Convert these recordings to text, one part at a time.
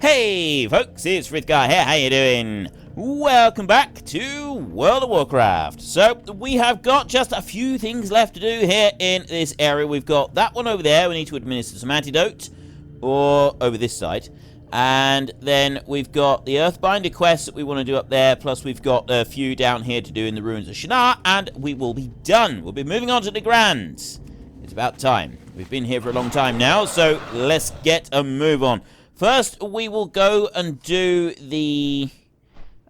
Hey folks, it's Frith Guy here, how you doing? Welcome back to World of Warcraft. So, we have got just a few things left to do here in this area. We've got that one over there, we need to administer some antidote, or over this side. And then we've got the Earthbinder quest that we want to do up there, plus we've got a few down here to do in the ruins of Shattrath, and we will be done. We'll be moving on to the Grand. It's about time. We've been here for a long time now, so let's get a move on. First, we will go and do the...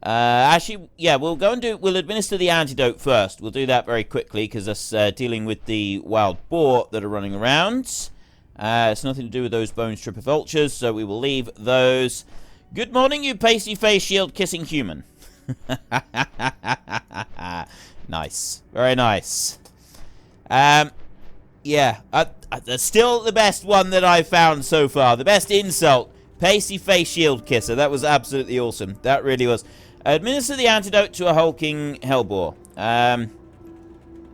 we'll administer the antidote first. We'll do that very quickly, because that's dealing with the wild boar that are running around. It's nothing to do with those bone stripper vultures, so we will leave those. Good morning, you pasty-faced shield-kissing human. Nice. Very nice. That's still the best one that I've found so far. The best insult. Pasty-faced shield kisser. That was absolutely awesome. That really was. Administer the antidote to a hulking hellboar.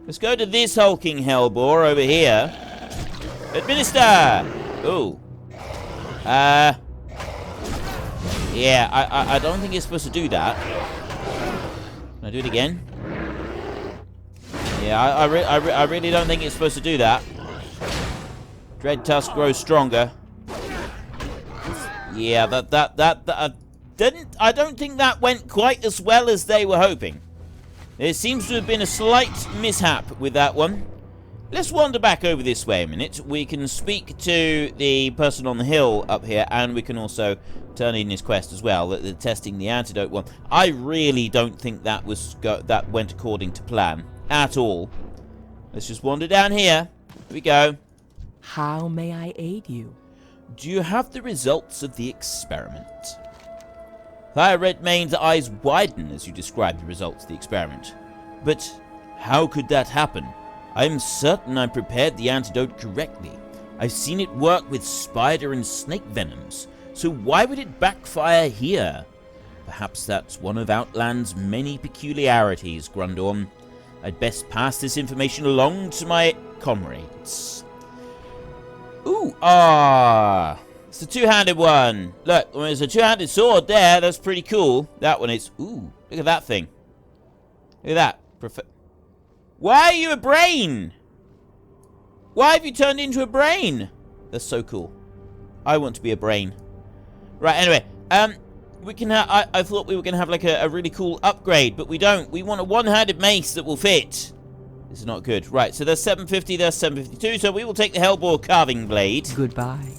Let's go to this hulking hellboar over here. Administer! Ooh. Yeah, I don't think it's supposed to do that. Can I do it again? Yeah, I really don't think it's supposed to do that. Dread Tusk grows stronger. Yeah, I don't think that went quite as well as they were hoping. There seems to have been a slight mishap with that one. Let's wander back over this way a minute. We can speak to the person on the hill up here, and we can also turn in his quest as well, the testing the antidote one. I really don't think that went according to plan at all. Let's just wander down here. Here we go. How may I aid you? Do you have the results of the experiment? Fire Redmane's eyes widen as you describe the results of the experiment. But how could that happen? I'm certain I prepared the antidote correctly. I've seen it work with spider and snake venoms, so why would it backfire here? Perhaps that's one of Outland's many peculiarities, Grundorn. I'd best pass this information along to my comrades. Ooh, it's a two-handed one. Look, there's a two-handed sword there. That's pretty cool. That one is... Ooh, look at that thing. Look at that. Why are you a brain? Why have you turned into a brain? That's so cool. I want to be a brain. Right, anyway. We can have... I thought we were going to have, like, a really cool upgrade, but we don't. We want a one-handed mace that will fit. This is not good. Right, so there's 750, there's 752, so we will take the Hellboar Carving Blade. Goodbye.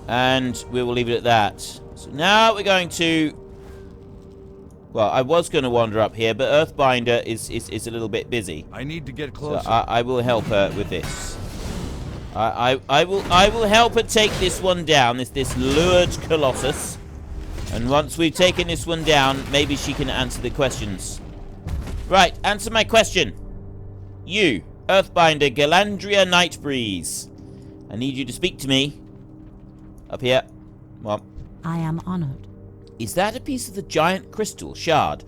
And we will leave it at that. So now we're going to... Well, I was going to wander up here, but Earthbinder is a little bit busy. I need to get closer. So I will help her with this. I will help her take this one down, this lured Colossus. And once we've taken this one down, maybe she can answer the questions. Right, answer my question. You, Earthbinder Galandria Nightbreeze. I need you to speak to me. Up here. Come on. I am honored. Is that a piece of the giant crystal shard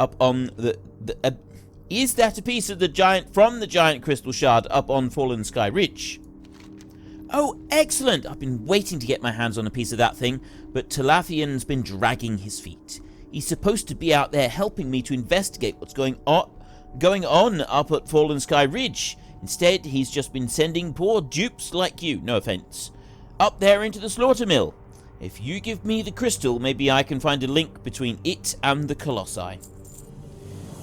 up on is that a piece of the giant crystal shard up on Fallen Sky Ridge? Oh, excellent! I've been waiting to get my hands on a piece of that thing, but Talathian's been dragging his feet. He's supposed to be out there helping me to investigate what's going on up at Fallen Sky Ridge. Instead, he's just been sending poor dupes like you, no offense, up there into the slaughter mill. If you give me the crystal, maybe I can find a link between it and the Colossi.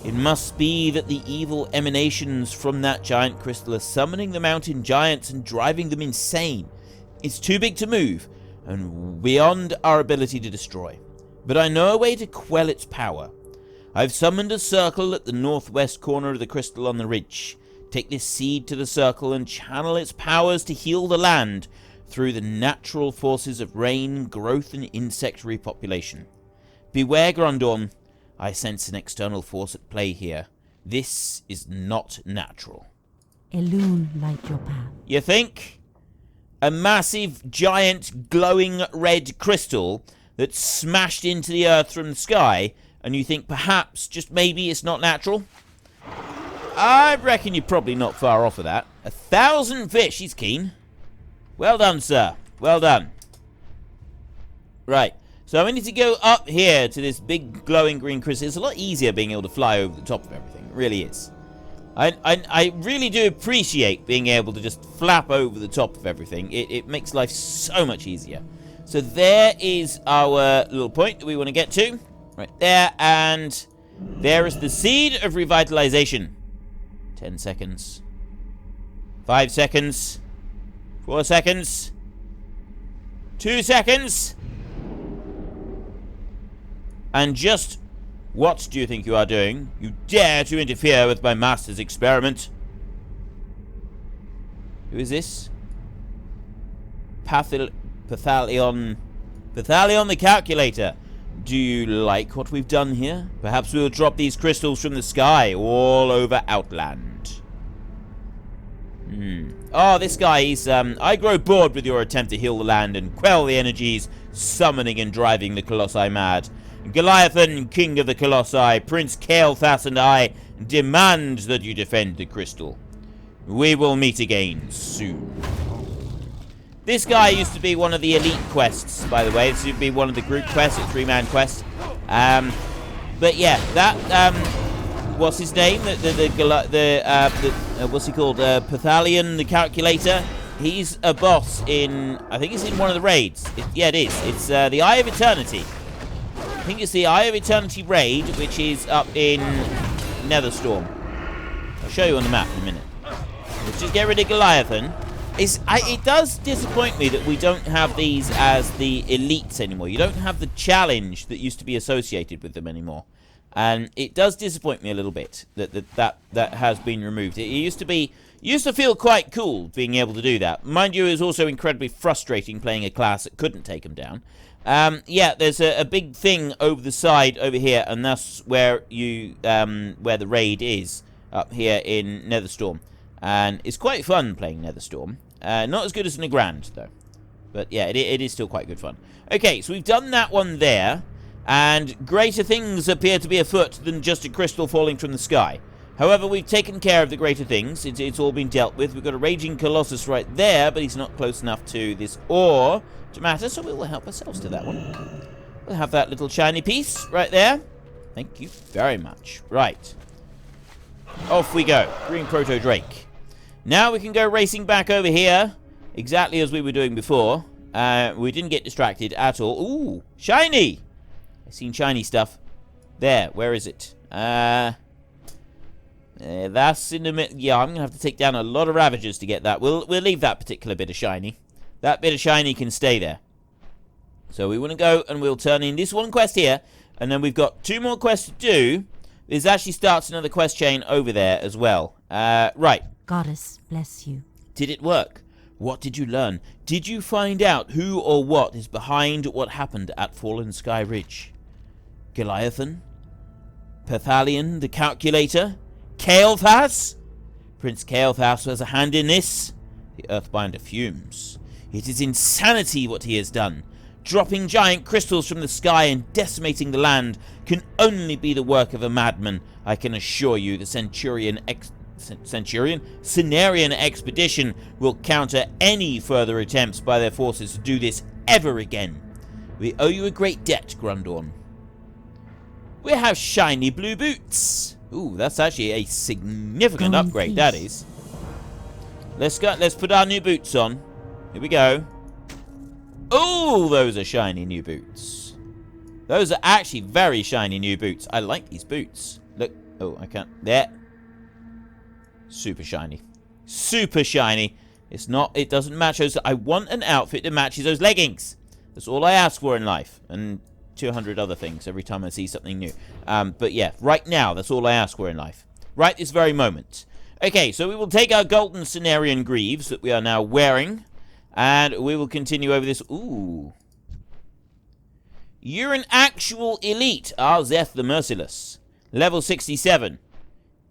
It must be that the evil emanations from that giant crystal are summoning the mountain giants and driving them insane. It's too big to move, and beyond our ability to destroy. But I know a way to quell its power. I've summoned a circle at the northwest corner of the crystal on the ridge. Take this seed to the circle and channel its powers to heal the land through the natural forces of rain, growth, and insect repopulation. Beware, Grundorn. I sense an external force at play here. This is not natural. Elune light your path. You think? A massive, giant, glowing red crystal that smashed into the earth from the sky, and you think perhaps, just maybe, it's not natural? I reckon you're probably not far off of that. 1,000 fish, he's keen. Well done, sir. Well done. Right. So we need to go up here to this big glowing green crystal. It's a lot easier being able to fly over the top of everything. It really is. I really do appreciate being able to just flap over the top of everything. It makes life so much easier. So there is our little point that we want to get to. Right there. And there is the seed of revitalization. 10 seconds. 5 seconds. 4 seconds. 2 seconds. And just what do you think you are doing? You dare to interfere with my master's experiment? Who is this? Pathalion the Calculator. Do you like what we've done here? Perhaps we'll drop these crystals from the sky all over Outland. Oh, this guy, he's, I grow bored with your attempt to heal the land and quell the energies, summoning and driving the Colossi mad. Goliathan, King of the Colossi, Prince Kael'thas and I demand that you defend the crystal. We will meet again soon. This guy used to be one of the elite quests, by the way. This would be one of the group quests, a 3-man quest. But yeah, that, what's his name? What's he called? Pathalion the Calculator. He's a boss in, I think it's in one of the raids. Yeah, it is. It's the Eye of Eternity. I think it's the Eye of Eternity raid, which is up in Netherstorm. I'll show you on the map in a minute. Let's just get rid of Goliathan. It does disappoint me that we don't have these as the elites anymore. You don't have the challenge that used to be associated with them anymore. And it does disappoint me a little bit that has been removed. It used to feel quite cool being able to do that. Mind you, it was also incredibly frustrating playing a class that couldn't take them down. Yeah, there's a big thing over the side over here, and that's where where the raid is, up here in Netherstorm. And it's quite fun playing Netherstorm. Not as good as Nagrand, though. But yeah, it is still quite good fun. Okay, so we've done that one there. And greater things appear to be afoot than just a crystal falling from the sky. However, we've taken care of the greater things. It's all been dealt with. We've got a raging Colossus right there, but he's not close enough to this ore to matter, so we will help ourselves to that one. We'll have that little shiny piece right there. Thank you very much. Right. Off we go. Green Proto Drake. Now we can go racing back over here, exactly as we were doing before. We didn't get distracted at all. Ooh, shiny! I've seen shiny stuff. There, where is it? That's in the middle. Yeah, I'm going to have to take down a lot of Ravagers to get that. We'll leave that particular bit of shiny. That bit of shiny can stay there. So we want to go and we'll turn in this one quest here. And then we've got 2 more quests to do. This actually starts another quest chain over there as well. Right. Goddess bless you. Did it work? What did you learn? Did you find out who or what is behind what happened at Fallen Sky Ridge? Goliathan? Pathalion the Calculator? Kael'thas? Prince Kael'thas has a hand in this? The Earthbinder fumes. It is insanity what he has done. Dropping giant crystals from the sky and decimating the land can only be the work of a madman. I can assure you the Cenarian expedition will counter any further attempts by their forces to do this ever again. We owe you a great debt, Grundorn. We have shiny blue boots. Ooh, that's actually a significant upgrade, that is. Let's go. Let's put our new boots on. Here we go. Oh, those are shiny new boots. Those are actually very shiny new boots. I like these boots. Look. Oh, I can't. There. Super shiny. Super shiny. It's not. It doesn't match those. I want an outfit that matches those leggings. That's all I ask for in life. And 200 other things every time I see something new. But yeah, right now, that's all I ask for in life. Right this very moment. Okay, so we will take our golden Cenarian greaves that we are now wearing. And we will continue over this. Ooh. You're an actual elite. Zeth the Merciless. Level 67.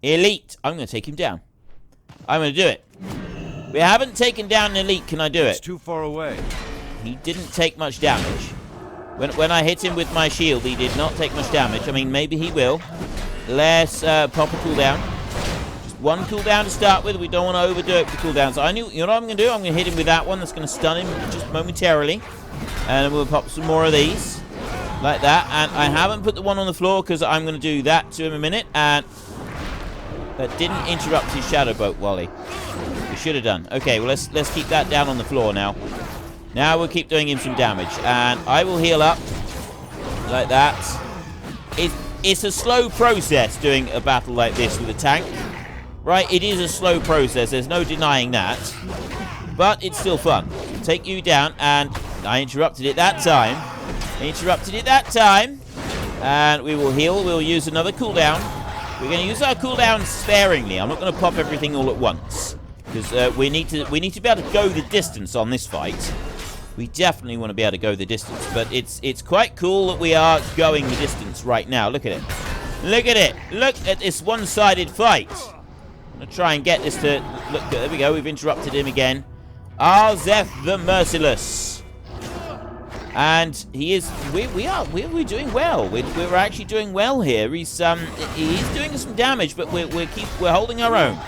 Elite. I'm going to take him down. I'm going to do it. We haven't taken down an elite. Can I do it? It's too far away. He didn't take much damage. When I hit him with my shield, he did not take much damage. I mean, maybe he will. Let's pop a cooldown. Just one cooldown to start with. We don't want to overdo it with the cooldown. So I knew, you know what I'm going to do? I'm going to hit him with that one. That's going to stun him just momentarily. And we'll pop some more of these. Like that. And I haven't put the one on the floor because I'm going to do that to him in a minute. And that didn't interrupt his shadow boat, Wally. We should have done. Okay, well, let's keep that down on the floor now. Now we'll keep doing him some damage. And I will heal up. Like that. It's a slow process doing a battle like this with a tank. Right? It is a slow process. There's no denying that. But it's still fun. Take you down. And I interrupted it that time. And we will heal. We'll use another cooldown. We're going to use our cooldown sparingly. I'm not going to pop everything all at once. Because we need to be able to go the distance on this fight. We definitely want to be able to go the distance. But it's quite cool that we are going the distance right now. Look at it. Look at it. Look at this one-sided fight. I'm going to try and get this to... Look, there we go. We've interrupted him again. Arzeth the Merciless. And he is... We're doing well. We're actually doing well here. He's doing some damage, but we're holding our own.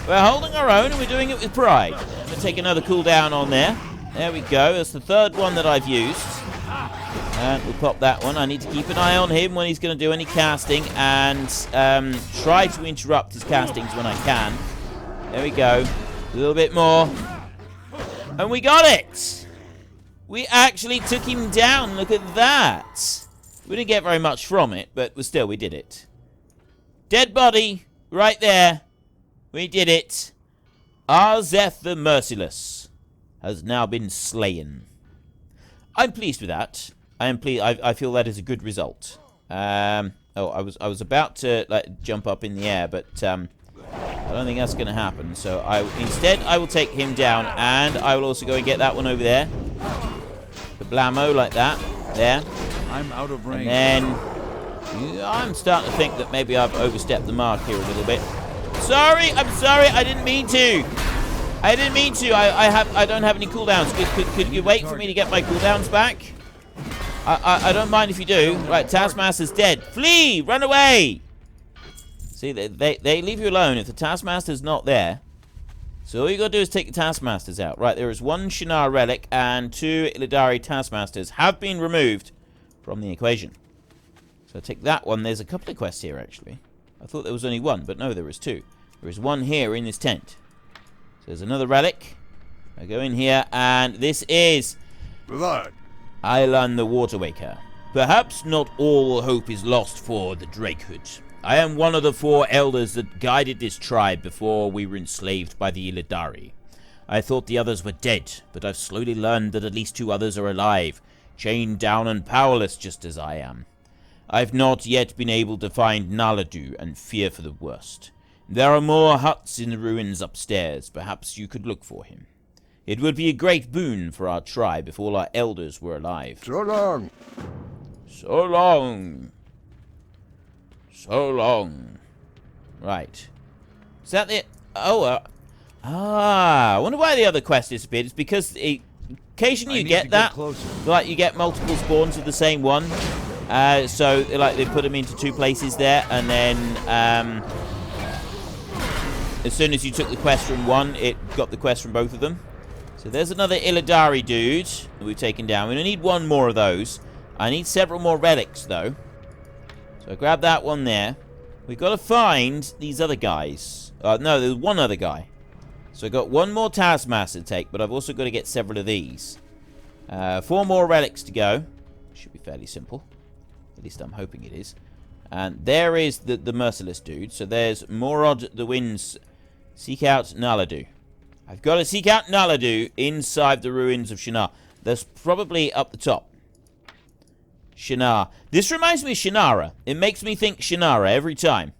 We're holding our own, and we're doing it with pride. I'm going to take another cooldown on there. There we go. That's the third one that I've used. And we'll pop that one. I need to keep an eye on him when he's going to do any casting and try to interrupt his castings when I can. There we go. A little bit more. And we got it! We actually took him down. Look at that. We didn't get very much from it, but still, we did it. Dead body right there. We did it. Arzeth the Merciless has now been slain. I'm pleased with that. I am pleased. I feel that is a good result. I was about to jump up in the air, but I don't think that's going to happen. So instead I will take him down, and I will also go and get that one over there. The blammo like that. There. I'm out of range. And then I'm starting to think that maybe I've overstepped the mark here a little bit. Sorry, I'm sorry. I didn't mean to. I don't have any cooldowns. Could you wait for me to get my cooldowns back? I don't mind if you do. Right, Taskmaster's dead. Flee! Run away! See, they leave you alone if the Taskmaster's not there. So all you gotta do is take the Taskmasters out. Right, there is one Shannara relic and 2 Illidari Taskmasters have been removed from the equation. So take that one. There's a couple of quests here, actually. I thought there was only one, but no, there is 2. There is one here in this tent. So there's another relic. I go in here, and this is Blood. Ailan the Waterwaker. Perhaps not all hope is lost for the Drakehood. I am one of the 4 elders that guided this tribe before we were enslaved by the Illidari. I thought the others were dead, but I've slowly learned that at least 2 others are alive, chained down and powerless just as I am. I've not yet been able to find Naladu and fear for the worst. There are more huts in the ruins upstairs. Perhaps you could look for him. It would be a great boon for our tribe if all our elders were alive. So long. So long. So long. Right. Is that the... Oh, I wonder why the other quest disappeared. It's because occasionally you get that. Like, you get multiple spawns of the same one. So, they put them into 2 places there. And then, as soon as you took the quest from one, it got the quest from both of them. So there's another Illidari dude that we've taken down. We need 1 more of those. I need several more relics, though. So I grab that one there. We've got to find these other guys. No, there's 1 other guy. So I've got 1 more Taskmaster to take, but I've also got to get several of these. 4 more relics to go. Should be fairly simple. At least I'm hoping it is. And there is the Merciless dude. So there's Morod the Winds. Seek out Naladu. I've got to seek out Naladu inside the ruins of Shannara. That's probably up the top. Shannara. This reminds me of Shannara. It makes me think Shannara every time.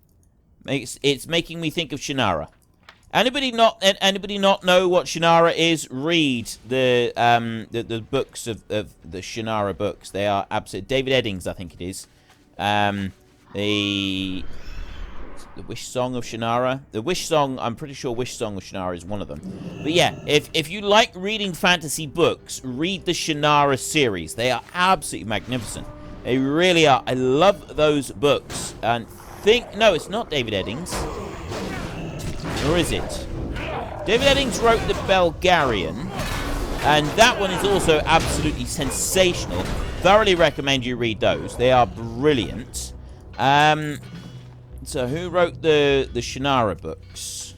It's making me think of Shannara. Anybody not know what Shannara is? Read the books of the Shannara books. They are absolute. David Eddings, I think it is. The Wish Song of Shannara. The Wish Song, I'm pretty sure Wish Song of Shannara is one of them. But yeah, if you like reading fantasy books, read the Shannara series. They are absolutely magnificent. They really are. I love those books. And no, it's not David Eddings. Or is it? David Eddings wrote the Belgarian. And that one is also absolutely sensational. Thoroughly recommend you read those. They are brilliant. So who wrote the Shannara books?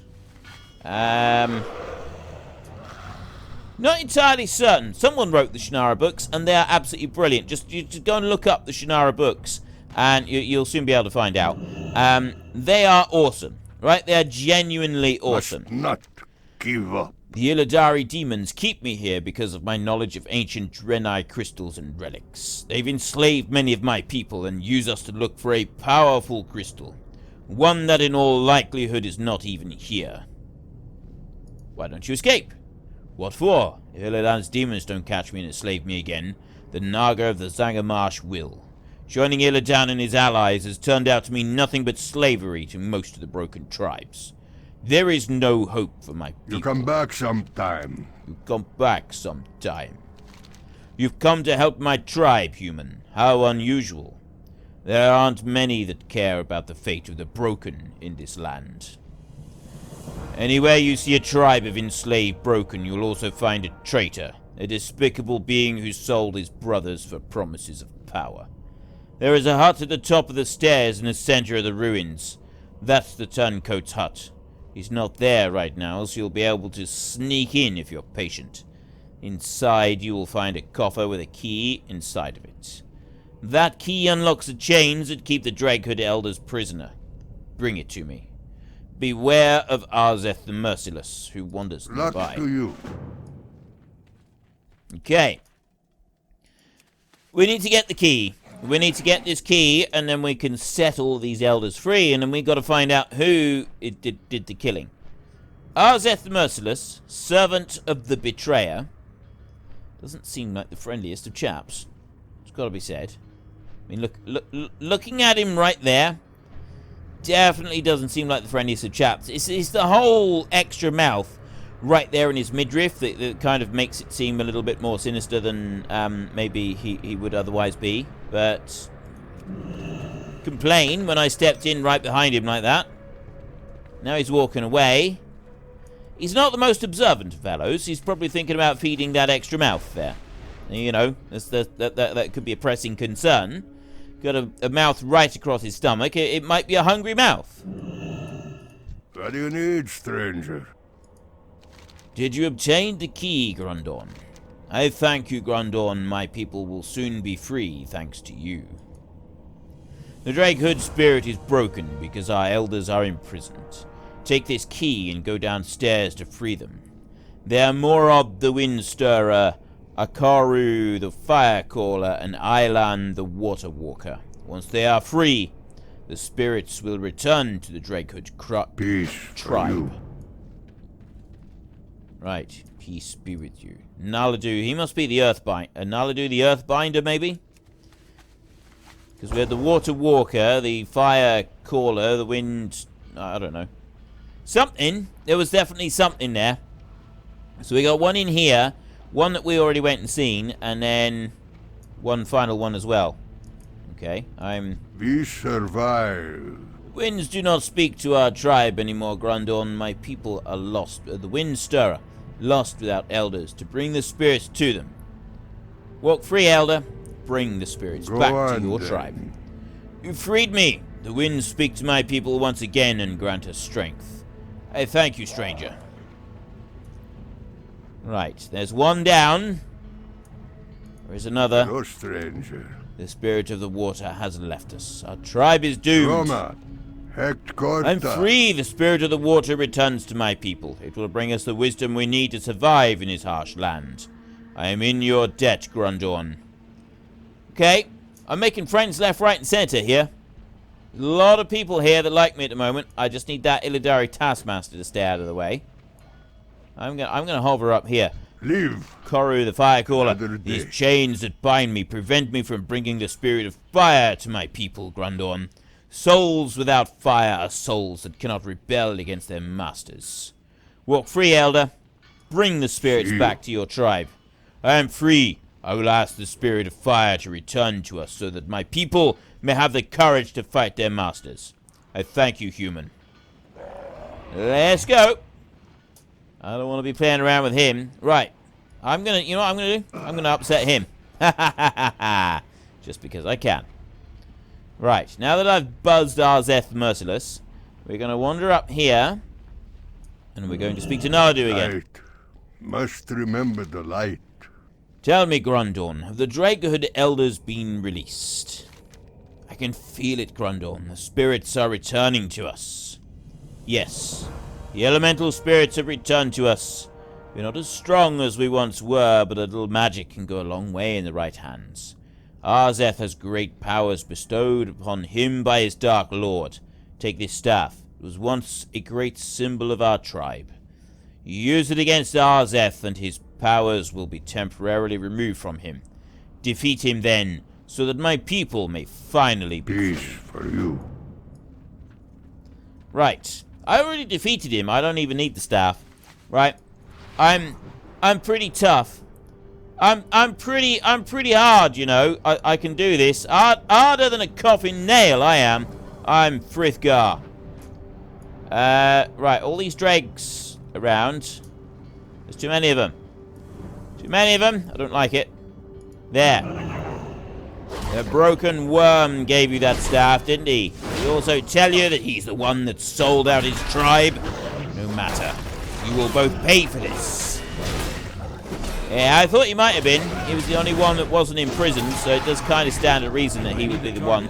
Not entirely certain. Someone wrote the Shannara books, and they are absolutely brilliant. Just go and look up the Shannara books, and you'll soon be able to find out. They are awesome, right? They are genuinely awesome. Must not give up. The Illidari demons keep me here because of my knowledge of ancient Draenei crystals and relics. They've enslaved many of my people and use us to look for a powerful crystal. One that in all likelihood is not even here. Why don't you escape? What for? If Illidan's demons don't catch me and enslave me again, the Naga of the Zangarmarsh will. Joining Illidan and his allies has turned out to mean nothing but slavery to most of the broken tribes. There is no hope for my people. You come back sometime. You come back sometime. You've come to help my tribe, human. How unusual. There aren't many that care about the fate of the broken in this land. Anywhere you see a tribe of enslaved broken, you'll also find a traitor, a despicable being who sold his brothers for promises of power. There is a hut at the top of the stairs in the center of the ruins. That's the turncoat's hut. He's not there right now, so you'll be able to sneak in if you're patient. Inside, you will find a coffer with a key inside of it. That key unlocks the chains that keep the Drakehood Elders prisoner. Bring it to me. Beware of Arzeth the Merciless, who wanders Luck nearby. to you. Okay. We need to get the key. We need to get this key, and then we can set all these elders free, and then we got to find out who did the killing. Arzeth the Merciless, servant of the Betrayer. Doesn't seem like the friendliest of chaps. It's got to be said. I mean, looking at him right there, definitely doesn't seem like the friendliest of chaps. It's the whole extra mouth right there in his midriff that kind of makes it seem a little bit more sinister than maybe he would otherwise be. But complain when I stepped in right behind him like that. Now he's walking away. He's not the most observant of fellows. He's probably thinking about feeding that extra mouth there. You know, that could be a pressing concern. Got a mouth right across his stomach. It might be a hungry mouth. What do you need, stranger? Did you obtain the key, Grundorn? I thank you, Grundorn. My people will soon be free, thanks to you. The Drakehood spirit is broken because our elders are imprisoned. Take this key and go downstairs to free them. There are Morob the Windstirrer, Akaru the Firecaller, and Ailan the Water Walker. Once they are free, the spirits will return to the Drakehood Peace tribe. for you. Right, peace be with you. Naladu, he must be the Earthbinder. Naladu the Earthbinder, maybe? Because we had the Water Walker, the Fire Caller, the Wind... I don't know. Something. There was definitely something there. So we got one in here, one that we already went and seen, and then one final one as well. Okay, We survive. Winds do not speak to our tribe anymore, Grundorn. My people are lost. The Windstirrer, lost without elders, to bring the spirits to them. Walk free, elder. Bring the spirits Go back on, to your then. tribe. You freed me. The winds speak to my people once again and grant us strength. I thank you, stranger. Right, there's one down. There is another. No stranger. The spirit of the water has left us. Our tribe is doomed. Roma. Hect Corta. I'm free. The spirit of the water returns to my people. It will bring us the wisdom we need to survive in this harsh land. I am in your debt, Grundorn. Okay, I'm making friends left, right, and center here. A lot of people here that like me at the moment. I just need that Illidari Taskmaster to stay out of the way. I'm gonna hover up here. Leave. Koru the Firecaller. Another day. These chains that bind me prevent me from bringing the spirit of fire to my people, Grundorn. Souls without fire are souls that cannot rebel against their masters. Walk free, elder. Bring the spirits See. back to your tribe. I am free. I will ask the spirit of fire to return to us so that my people may have the courage to fight their masters. I thank you, human. Let's go. I don't want to be playing around with him. Right. I'm gonna, you know what I'm gonna do? I'm gonna upset him. Just because I can. Right, now that I've buzzed Arzeth Merciless, we're gonna wander up here, and we're going to speak to Nardu again. Light. Must remember the light. Tell me, Grundorn, have the Drakehood Elders been released? I can feel it, Grundorn. The spirits are returning to us. Yes, the elemental spirits have returned to us. We're not as strong as we once were, but a little magic can go a long way in the right hands. Arzeth has great powers bestowed upon him by his Dark Lord. Take this staff. It was once a great symbol of our tribe. Use it against Arzeth, and his powers will be temporarily removed from him. Defeat him then, so that my people may finally be Peace free. for you. Right. I already defeated him. I don't even need the staff. Right. I'm pretty tough. I'm pretty hard, you know. I can do this. Harder than a coffin nail, I am. I'm Frith Gar. Right, all these dregs around. There's too many of them. Too many of them. I don't like it. There. The broken worm gave you that staff, didn't he? Did he also tell you that he's the one that sold out his tribe? No matter. You will both pay for this. Yeah, I thought he might have been. He was the only one that wasn't in prison, so it does kind of stand to reason that he would be the one.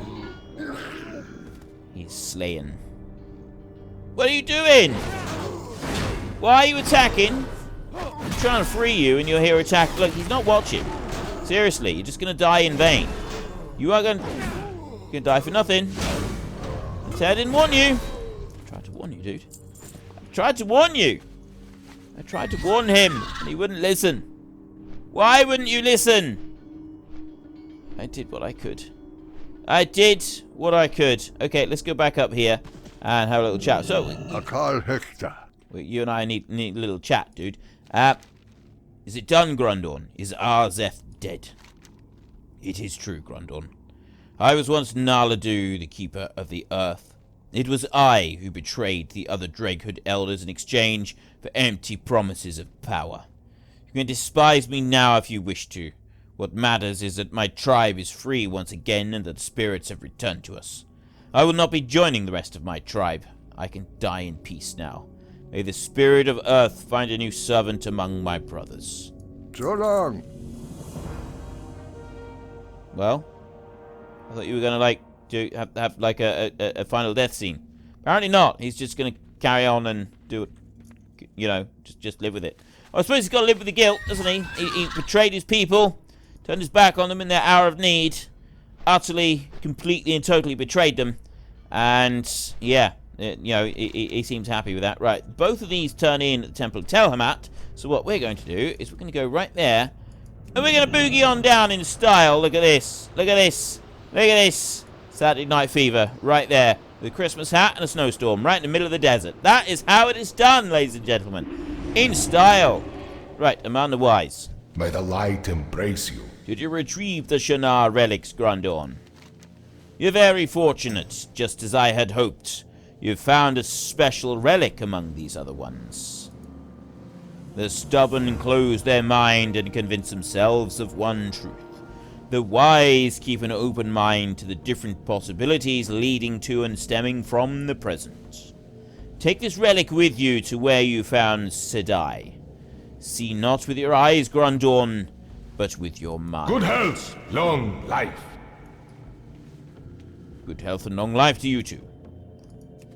He's slaying. What are you doing? Why are you attacking? I'm trying to free you and you're here attacking. Look, he's not watching. Seriously, you're just going to die in vain. You are going to die for nothing. I didn't warn you. I tried to warn you, dude. I tried to warn you. I tried to warn him, and he wouldn't listen. Why wouldn't you listen? I did what I could. I did what I could. Okay, let's go back up here and have a little chat. So, Akal Hector. you and I need a little chat, dude. Is it done, Grundorn? Is Arzeth dead? It is true, Grundorn. I was once Naladu, the Keeper of the Earth. It was I who betrayed the other Drakehood Elders in exchange for empty promises of power. You can despise me now if you wish to. What matters is that my tribe is free once again and that spirits have returned to us. I will not be joining the rest of my tribe. I can die in peace now. May the spirit of Earth find a new servant among my brothers. So long. Well, I thought you were gonna have like a final death scene. Apparently not. He's just gonna carry on and do it. You know, just live with it. I suppose he's got to live with the guilt, doesn't he? He betrayed his people, turned his back on them in their hour of need, utterly, completely, and totally betrayed them, and yeah, you know, he seems happy with that. Right, both of these turn in at the Temple of Telhamat. So what we're going to do is we're going to go right there, and we're going to boogie on down in style. Look at this. Look at this. Look at this. Saturday Night Fever, right there. With a Christmas hat and a snowstorm, right in the middle of the desert. That is how it is done, ladies and gentlemen. In style. Right, Amanda Wise. May the light embrace you. Did you retrieve the Shannara relics, Grundorn? You're very fortunate, just as I had hoped. You've found a special relic among these other ones. The stubborn close their mind and convince themselves of one truth. The wise keep an open mind to the different possibilities leading to and stemming from the present. Take this relic with you to where you found Sedai. See not with your eyes, Grundorn, but with your mind. Good health, long life. Good health and long life to you two.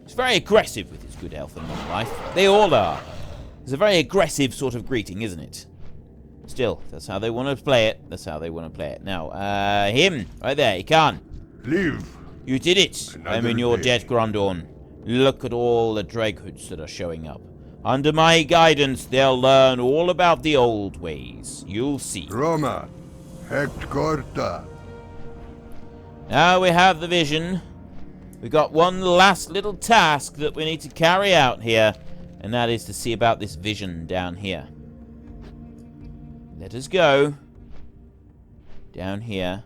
He's very aggressive with his good health and long life. They all are. It's a very aggressive sort of greeting, isn't it? Still, that's how they want to play it. That's how they want to play it. Now, him, right there, he can't. Leave. You did it. I'm in your debt, Grundorn. Look at all the Dragehoods that are showing up. Under my guidance, they'll learn all about the old ways. You'll see. Roma. Hectorta. Now we have the vision. We've got one last little task that we need to carry out here, and that is to see about this vision down here. Let us go down here,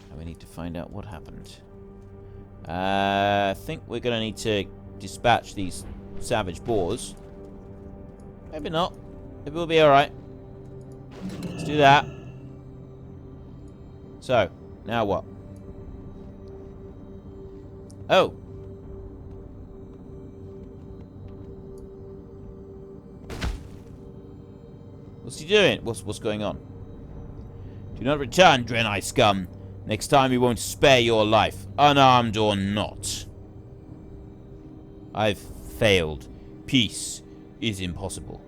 and we need to find out what happened. I think we're going to need to dispatch these savage boars. Maybe not. Maybe we'll be alright. Let's do that. So, now what? Oh. What's he doing? What's going on? Do not return, Draenei scum. Next time we won't spare your life, unarmed or not. I've failed. Peace is impossible.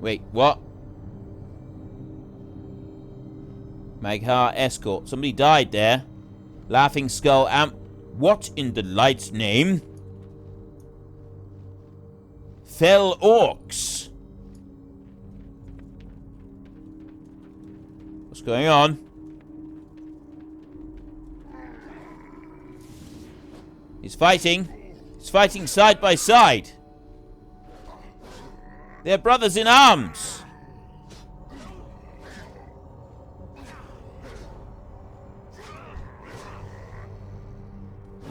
Wait, what? Maghar escort. Somebody died there. Laughing Skull what in the light's name? Fell orcs. What's going on? He's fighting. He's fighting side by side. They're brothers in arms.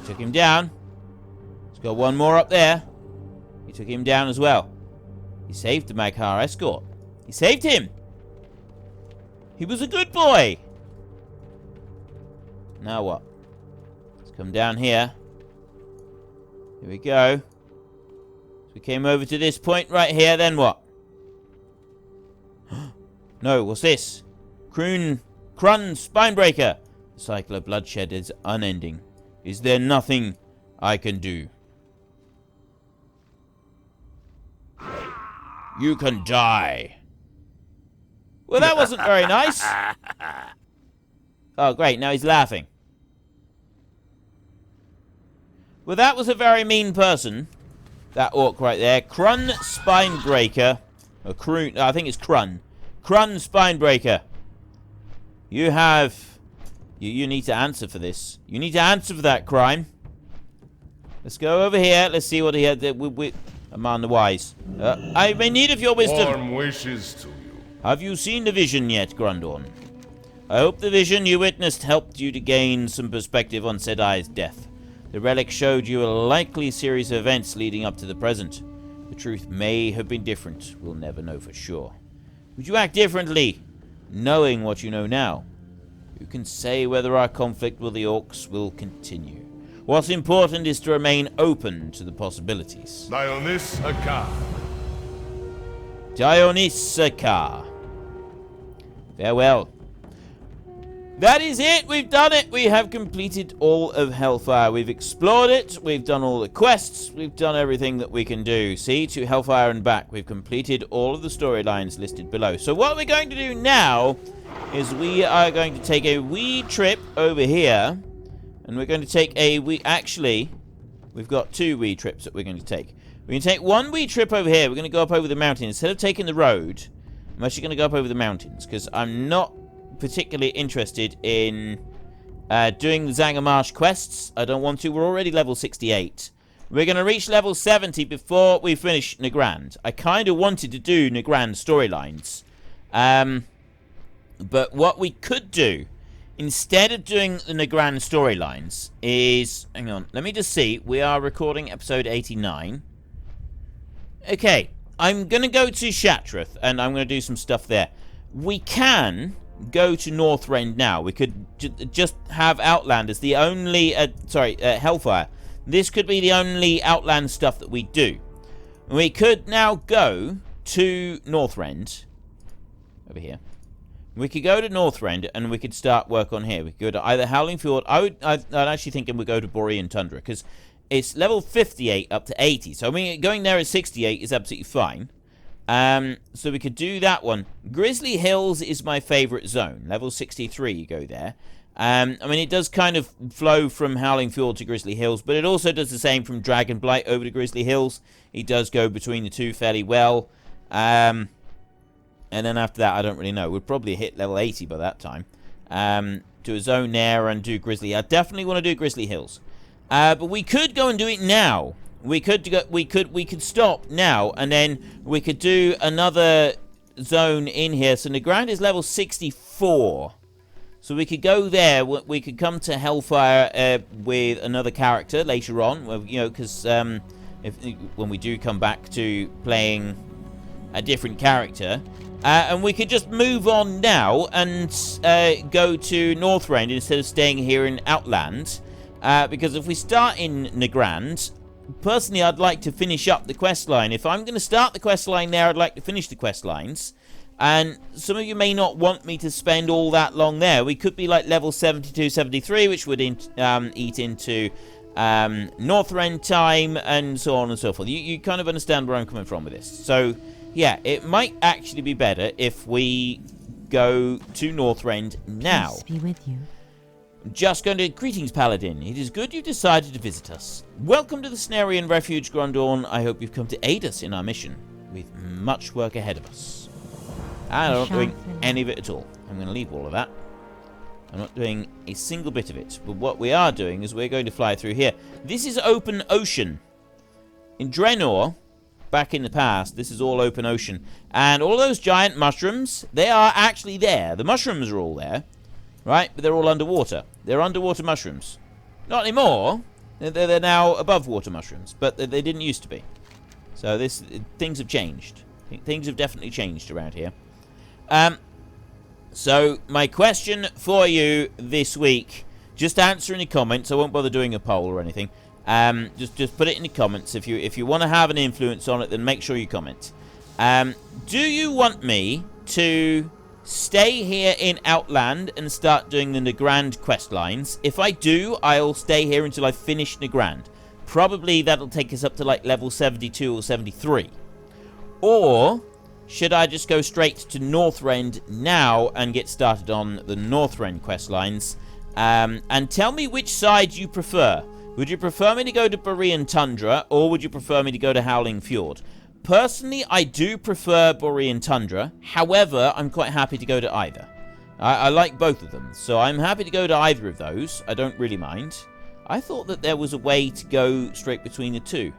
He took him down. He's got one more up there. He took him down as well. He saved the Maghar escort. He saved him. He was a good boy. Now what? Let's come down here. Here we go. So we came over to this point right here, then what? No, what's this? Krun Spinebreaker. The cycle of bloodshed is unending. Is there nothing I can do? You can die. Well, that wasn't very nice. Oh, great. Now he's laughing. Well, that was a very mean person. That orc right there. Krun Spinebreaker. Or Krun. I think it's Krun. Krun Spinebreaker. You have... You need to answer for this. You need to answer for that crime. Let's go over here. Let's see what he had. Among the wise. I'm in need of your wisdom. Warm wishes to you. Have you seen the vision yet, Grundorn? I hope the vision you witnessed helped you to gain some perspective on Sedai's death. The relic showed you a likely series of events leading up to the present. The truth may have been different. We'll never know for sure. Would you act differently, knowing what you know now? Who can say whether our conflict with the orcs will continue? What's important is to remain open to the possibilities. Dionysaka. Dionysaka. Farewell. That is it. We've done it. We have completed all of Hellfire. We've explored it. We've done all the quests. We've done everything that we can do. See, to Hellfire and back. We've completed all of the storylines listed below. So what we're going to do now is we are going to take a wee trip over here. And we're going to take a actually, we've got two wee trips that we're going to take. We're going to take one wee trip over here. We're going to go up over the mountain. Instead of taking the road, I'm actually going to go up over the mountains. Because I'm not particularly interested in doing the Zangarmarsh quests. I don't want to. We're already level 68. We're going to reach level 70 before we finish Nagrand. I kind of wanted to do Nagrand storylines. But what we could do, instead of doing the Nagrand storylines, is... Hang on, let me just see. We are recording episode 89. Okay, I'm going to go to Shattrath, and I'm going to do some stuff there. We can go to Northrend now. We could just have Outlanders, the only... Hellfire. This could be the only Outland stuff that we do. We could now go to Northrend. Over here. We could go to Northrend, and we could start work on here. We could go to either Howling Fjord. I'd actually think we go to Borean Tundra, because it's level 58 up to 80. So, I mean, going there at 68 is absolutely fine. So we could do that one. Grizzly Hills is my favorite zone. Level 63, you go there. I mean, it does kind of flow from Howling Fjord to Grizzly Hills, but it also does the same from Dragonblight over to Grizzly Hills. It does go between the two fairly well. And then after that, I don't really know. We'll probably hit level 80 by that time. Do a zone there and do Grizzly. I definitely want to do Grizzly Hills. But we could go and do it now. We could stop now, and then we could do another zone in here. So Nagrand is level 64. So we could go there. We could come to Hellfire with another character later on. You know, because when we do come back to playing a different character. And we could just move on now and go to Northrend instead of staying here in Outland. Because if we start in Nagrand, personally I'd like to finish up the quest line. If I'm going to start the quest line there, I'd like to finish the quest lines. And some of you may not want me to spend all that long there. We could be like level 72, 73, which would eat into Northrend time and so on and so forth. You kind of understand where I'm coming from with this. So, yeah, it might actually be better if we go to Northrend now. Peace be with you. Just going to... Greetings, Paladin. It is good you've decided to visit us. Welcome to the Cenarian Refuge, Grundorn. I hope you've come to aid us in our mission. With much work ahead of us. And I'm not doing any of it at all. I'm going to leave all of that. I'm not doing a single bit of it. But what we are doing is we're going to fly through here. This is open ocean. In Draenor, back in the past, this is all open ocean. And all those giant mushrooms, they are actually there. The mushrooms are all there. Right? But they're all underwater. They're underwater mushrooms. Not anymore. They're now above water mushrooms. But they didn't used to be. So things have changed. Things have definitely changed around here. So my question for you this week, just answer in the comments. I won't bother doing a poll or anything. Just put it in the comments. If you want to have an influence on it, then make sure you comment. Do you want me to stay here in Outland and start doing the Nagrand quest lines? If I do, I'll stay here until I finish Nagrand. Probably that'll take us up to like level 72 or 73. Or should I just go straight to Northrend now and get started on the Northrend quest lines? And tell me which side you prefer. Would you prefer me to go to Borean Tundra, or would you prefer me to go to Howling Fjord? Personally, I do prefer Borean Tundra. However, I'm quite happy to go to either. I like both of them, so I'm happy to go to either of those. I don't really mind. I thought that there was a way to go straight between the two.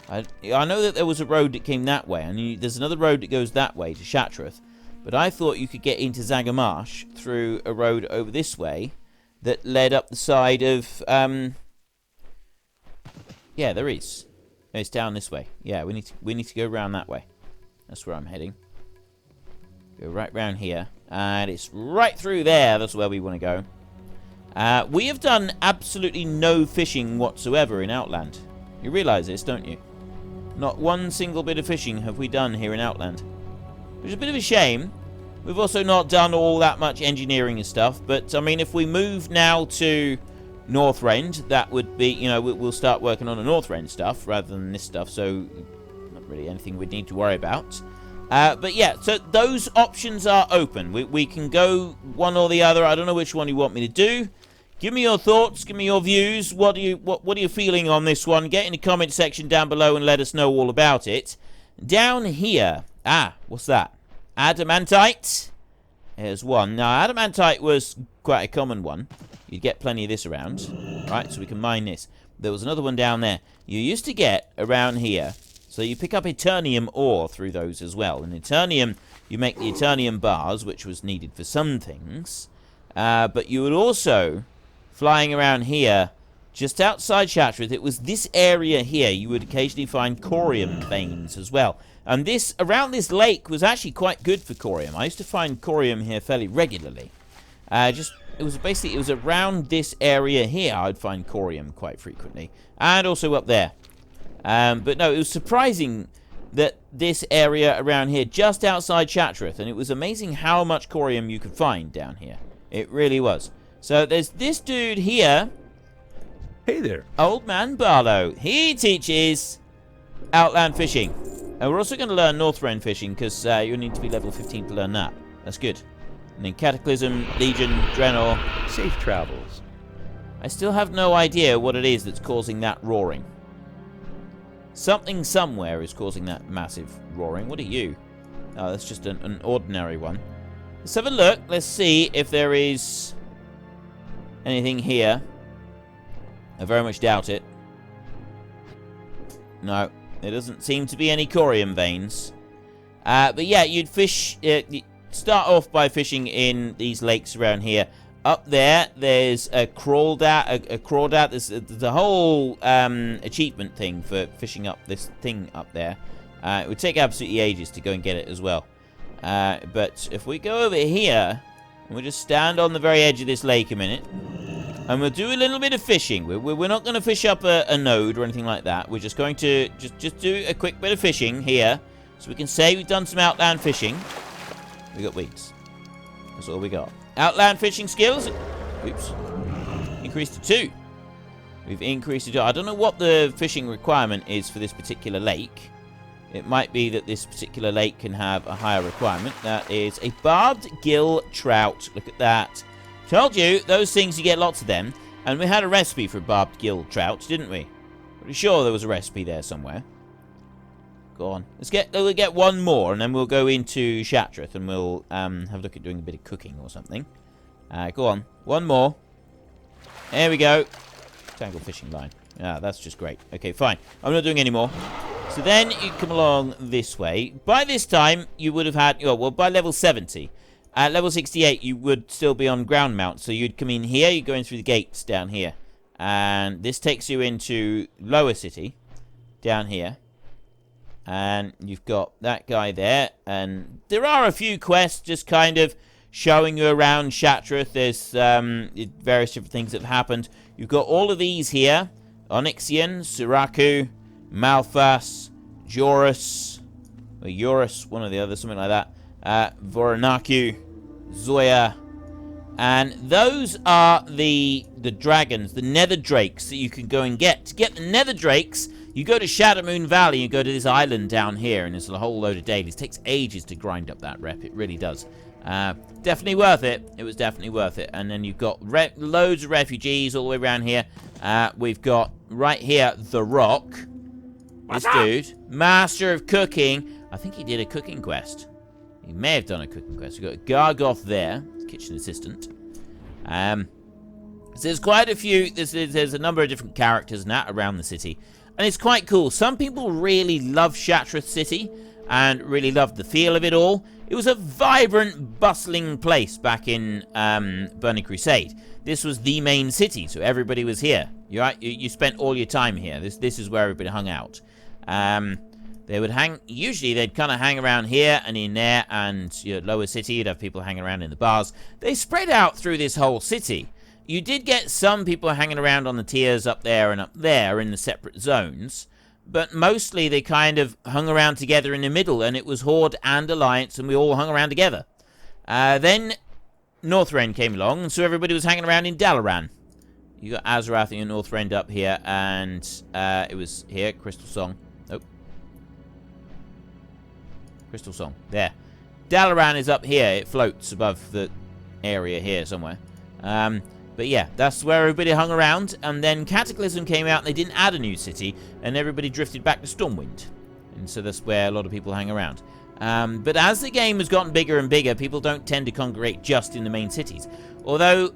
I know that there was a road that came that way, and there's another road that goes that way to Shattrath, but I thought you could get into Zagamarsh through a road over this way that led up the side of... yeah, there is. It's down this way. Yeah, we need to go around that way. That's where I'm heading. Go right round here, and it's right through there. That's where we want to go. We have done absolutely no fishing whatsoever in Outland. You realise this, don't you? Not one single bit of fishing have we done here in Outland. Which is a bit of a shame. We've also not done all that much engineering and stuff. But, I mean, if we move now to Northrend, that would be, you know, we'll start working on the Northrend stuff rather than this stuff. So, not really anything we'd need to worry about. But, yeah, so those options are open. We can go one or the other. I don't know which one you want me to do. Give me your thoughts, give me your views. What are you feeling on this one? Get in the comment section down below and let us know all about it. Down here. What's that? Adamantite. There's one. Now, adamantite was quite a common one. You'd get plenty of this around. Right, so we can mine this. There was another one down there. You used to get around here. So you pick up Eternium ore through those as well. And Eternium, you make the Eternium bars, which was needed for some things. But you would also... Flying around here, just outside Shattrath, it was this area here, you would occasionally find corium veins as well. And this, around this lake, was actually quite good for corium. I used to find corium here fairly regularly. It was around this area here I'd find corium quite frequently. And also up there. But no, it was surprising that this area around here, just outside Shattrath, and it was amazing how much corium you could find down here. It really was. So there's this dude here. Hey there. Old Man Barlow. He teaches Outland fishing. And we're also going to learn Northrend fishing, because you need to be level 15 to learn that. That's good. And then Cataclysm, Legion, Draenor. Safe travels. I still have no idea what it is that's causing that roaring. Something somewhere is causing that massive roaring. What are you? Oh, that's just an ordinary one. Let's have a look. Let's see if there is... anything here. I very much doubt it. No, there doesn't seem to be any corium veins. But yeah, you'd fish... start off by fishing in these lakes around here. Up there's a crawdad. There's a whole achievement thing for fishing up this thing up there. It would take absolutely ages to go and get it as well. But if we go over here, and we'll just stand on the very edge of this lake a minute, and we'll do a little bit of fishing. We're not going to fish up a node or anything like that. We're just going to just do a quick bit of fishing here, so we can say we've done some outland fishing. We got weeds. That's all we got. Outland fishing skills. Oops. Increased to 2. We've increased it to... I don't know what the fishing requirement is for this particular lake. It might be that this particular lake can have a higher requirement. That is a barbed gill trout. Look at that. Told you, those things, you get lots of them. And we had a recipe for barbed gill trout, didn't we? Pretty sure there was a recipe there somewhere. Go on. We'll get one more, and then we'll go into Shattrath, and we'll have a look at doing a bit of cooking or something. Go on. One more. There we go. Tangle fishing line. Ah, that's just great. Okay, fine. I'm not doing any more. So then you come along this way. By this time, you would have had... well, by level 70. At level 68, you would still be on ground mount. So you'd come in here. You're going through the gates down here. And this takes you into Lower City. Down here. And you've got that guy there. And there are a few quests just kind of showing you around Shattrath. There's various different things that have happened. You've got all of these here. Onyxian, Siraku, Malphas, Jorus, or Eurus, one or the other, something like that. Voranaku, Zoya. And those are the dragons, the nether drakes that you can go and get. To get the nether drakes, you go to Shadowmoon Valley, you go to this island down here, and there's a whole load of dailies. It takes ages to grind up that rep, it really does. Definitely worth it. It was definitely worth it. And then you've got loads of refugees all the way around here. We've got right here the Rock. This dude, Master of Cooking. I think he did a cooking quest. He may have done a cooking quest. We've got Gargoth there, kitchen assistant. So there's quite a few. There's a number of different characters and that around the city. And it's quite cool. Some people really love Shattrath City and really loved the feel of it all. It was a vibrant, bustling place back in Burning Crusade. This was the main city, so everybody was here. You spent all your time here. This is where everybody hung out. They would usually they'd kind of hang around here and in there, and Lower City, you'd have people hanging around in the bars. They spread out through this whole city. You did get some people hanging around on the tiers up there and up there in the separate zones, but mostly they kind of hung around together in the middle, and it was Horde and Alliance, and we all hung around together. Then Northrend came along, and so everybody was hanging around in Dalaran. You got Azarath and Northrend up here, and it was here, Crystal Song. Nope. Crystal Song. There. Dalaran is up here. It floats above the area here somewhere. But yeah, that's where everybody hung around. And then Cataclysm came out and they didn't add a new city. And everybody drifted back to Stormwind. And so that's where a lot of people hang around. But as the game has gotten bigger and bigger, people don't tend to congregate just in the main cities. Although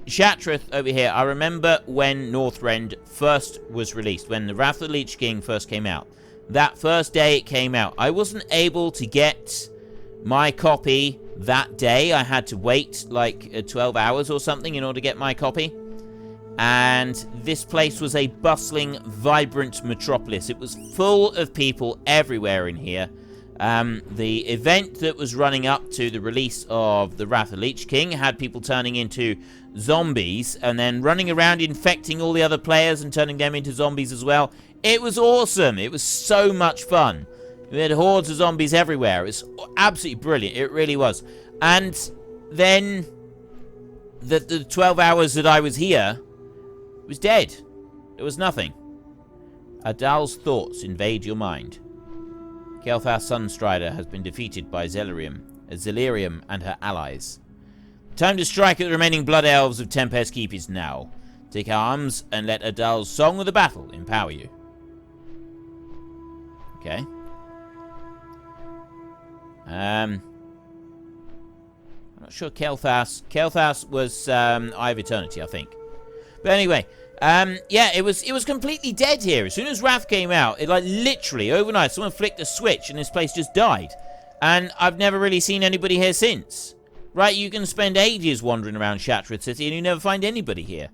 Shattrath over here, I remember when Northrend first was released. When the Wrath of the Lich King first came out. That first day it came out, I wasn't able to get my copy that day. I had to wait like 12 hours or something in order to get my copy. And this place was a bustling, vibrant metropolis. It was full of people everywhere in here. The event that was running up to the release of the Wrath of the Lich King had people turning into zombies and then running around infecting all the other players and turning them into zombies as well. It was awesome. It was so much fun. We had hordes of zombies everywhere. It was absolutely brilliant. It really was. And then the 12 hours that I was here, it was dead. There was nothing. Adal's thoughts invade your mind. Kel'Thas Sunstrider has been defeated by Zelerium and her allies. Time to strike at the remaining Blood Elves of Tempest Keep is now. Take arms and let Adal's Song of the Battle empower you. Okay. I'm not sure Kel'Thas. Kel'Thas was Eye of Eternity, I think. But anyway, yeah, it was completely dead here. As soon as Wrath came out, it like literally overnight, someone flicked a switch and this place just died. And I've never really seen anybody here since. Right, you can spend ages wandering around Shattrath City and you never find anybody here.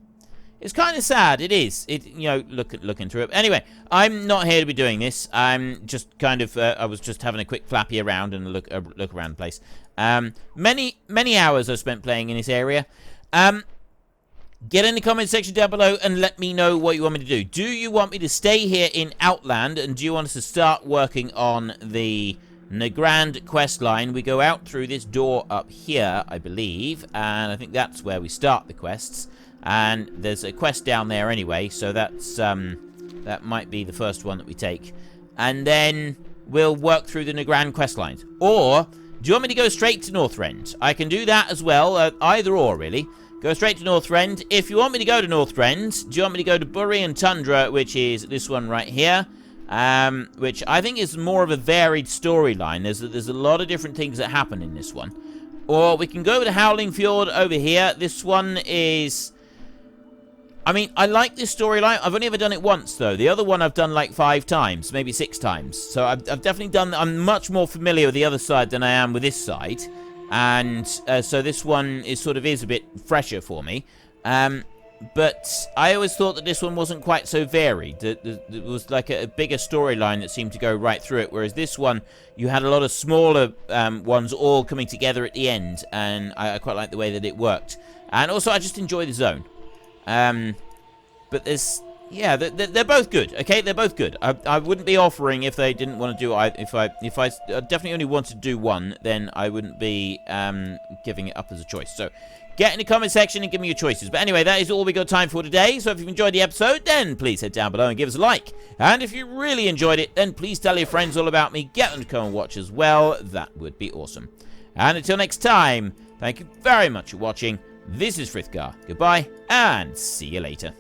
It's kind of sad. It is. Looking through it. Anyway, I'm not here to be doing this. I'm just kind of, I was just having a quick flappy around and look around the place. Many hours I've spent playing in this area. Get in the comment section down below and let me know what you want me to do. Do you want me to stay here in Outland, and do you want us to start working on the Nagrand quest line? We go out through this door up here, I believe, and I think that's where we start the quests. And there's a quest down there anyway, so that's that might be the first one that we take. And then we'll work through the Nagrand quest lines. Or, do you want me to go straight to Northrend? I can do that as well, either or, really. Go straight to Northrend. If you want me to go to Northrend, do you want me to go to Burian Tundra, which is this one right here? Which I think is more of a varied storyline. There's a lot of different things that happen in this one. Or we can go to Howling Fjord over here. This one is... I mean, I like this storyline. I've only ever done it once, though. The other one I've done like 5 times, maybe 6 times. So I've definitely done... I'm much more familiar with the other side than I am with this side. And so this one is a bit fresher for me. But I always thought that this one wasn't quite so varied. It was like a bigger storyline that seemed to go right through it. Whereas this one, you had a lot of smaller ones all coming together at the end. And I quite like the way that it worked. And also, I just enjoy the zone. But there's... Yeah, they're both good, okay? They're both good. I wouldn't be offering if they didn't want to do... If I definitely only wanted to do one, then I wouldn't be giving it up as a choice. So, get in the comment section and give me your choices. But anyway, that is all we got time for today. So if you've enjoyed the episode, then please head down below and give us a like. And if you really enjoyed it, then please tell your friends all about me. Get them to come and watch as well. That would be awesome. And until next time, thank you very much for watching. This is Frith Guard. Goodbye, and see you later.